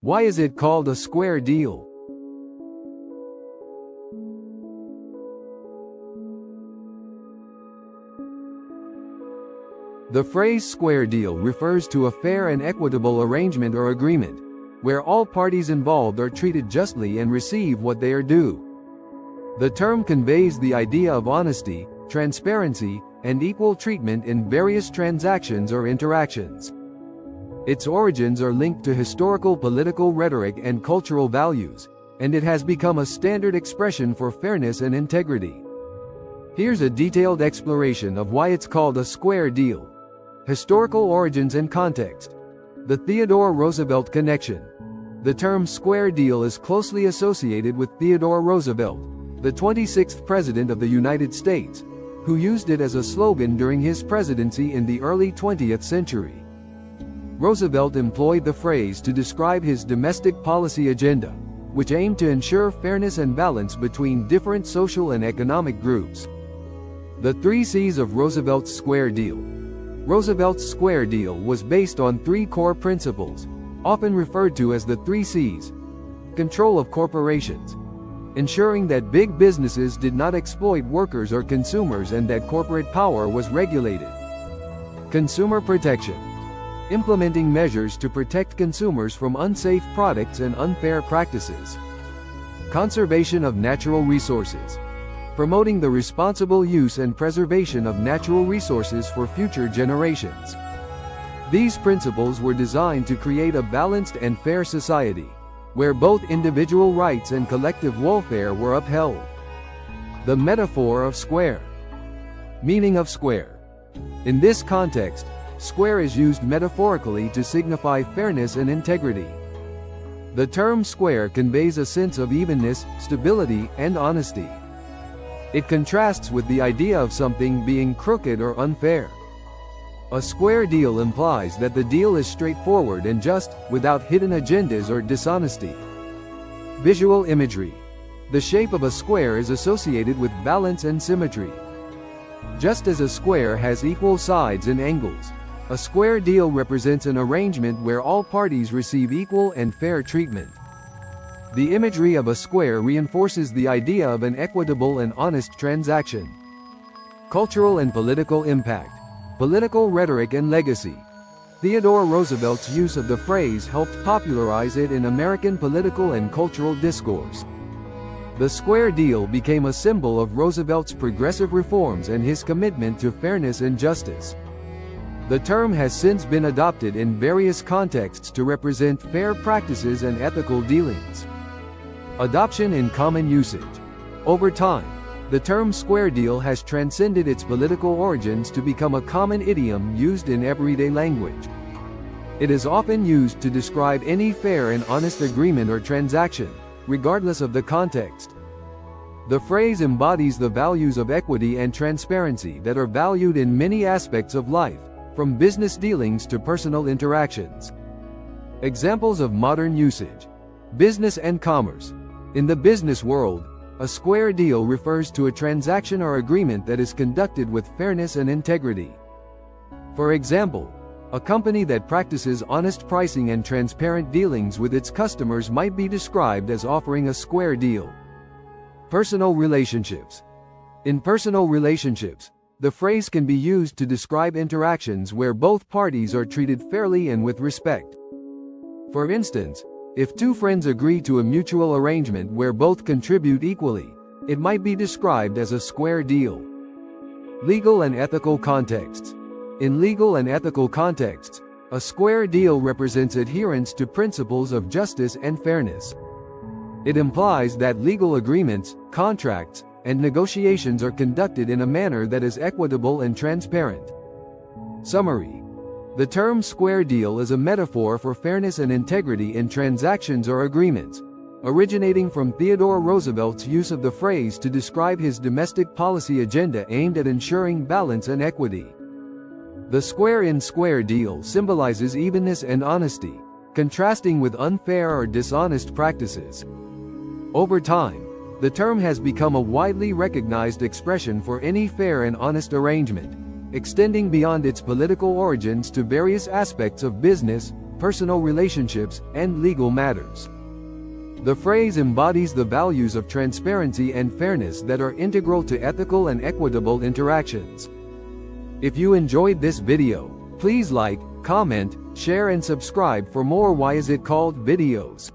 Why is it called a square deal? The phrase square deal refers to a fair and equitable arrangement or agreement, where all parties involved are treated justly and receive what they are due. The term conveys the idea of honesty, transparency, and equal treatment in various transactions or interactions. Its origins are linked to historical political rhetoric and cultural values, and it has become a standard expression for fairness and integrity. Here's a detailed exploration of why it's called a square deal. Historical origins and context. The Theodore Roosevelt connection. The term square deal is closely associated with Theodore Roosevelt, the 26th President of the United States, who used it as a slogan during his presidency in the early 20th century. Roosevelt employed the phrase to describe his domestic policy agenda, which aimed to ensure fairness and balance between different social and economic groups. The 3 C's of Roosevelt's square deal. Roosevelt's square deal was based on 3 core principles, often referred to as the 3 C's. Control of corporations, ensuring that big businesses did not exploit workers or consumers and that corporate power was regulated. Consumer protection, implementing measures to protect consumers from unsafe products and unfair practices. Conservation of natural resources, promoting the responsible use and preservation of natural resources for future generations. These principles were designed to create a balanced and fair society, where both individual rights and collective welfare were upheld. The metaphor of square. Meaning of square. In this context, square is used metaphorically to signify fairness and integrity. The term square conveys a sense of evenness, stability, and honesty. It contrasts with the idea of something being crooked or unfair. A square deal implies that the deal is straightforward and just, without hidden agendas or dishonesty. Visual imagery. The shape of a square is associated with balance and symmetry. Just as a square has equal sides and angles, a square deal represents an arrangement where all parties receive equal and fair treatment. The imagery of a square reinforces the idea of an equitable and honest transaction. Cultural and political impact. Political rhetoric and legacy. Theodore Roosevelt's use of the phrase helped popularize it in American political and cultural discourse. The square deal became a symbol of Roosevelt's progressive reforms and his commitment to fairness and justice. The term has since been adopted in various contexts to represent fair practices and ethical dealings. Adoption in common usage. Over time, the term square deal has transcended its political origins to become a common idiom used in everyday language. It is often used to describe any fair and honest agreement or transaction, regardless of the context. The phrase embodies the values of equity and transparency that are valued in many aspects of life, from business dealings to personal interactions. Examples of modern usage. Business and commerce. In the business world, a square deal refers to a transaction or agreement that is conducted with fairness and integrity. For example, a company that practices honest pricing and transparent dealings with its customers might be described as offering a square deal. Personal relationships. In personal relationships, the phrase can be used to describe interactions where both parties are treated fairly and with respect. For instance, if 2 friends agree to a mutual arrangement where both contribute equally, it might be described as a square deal. Legal and ethical contexts. In legal and ethical contexts, a square deal represents adherence to principles of justice and fairness. It implies that legal agreements, contracts, and negotiations are conducted in a manner that is equitable and transparent. Summary. The term square deal is a metaphor for fairness and integrity in transactions or agreements, originating from Theodore Roosevelt's use of the phrase to describe his domestic policy agenda aimed at ensuring balance and equity. The square deal symbolizes evenness and honesty, contrasting with unfair or dishonest practices. Over time, the term has become a widely recognized expression for any fair and honest arrangement, extending beyond its political origins to various aspects of business, personal relationships, and legal matters. The phrase embodies the values of transparency and fairness that are integral to ethical and equitable interactions. If you enjoyed this video, please like, comment, share and subscribe for more Why Is It Called videos.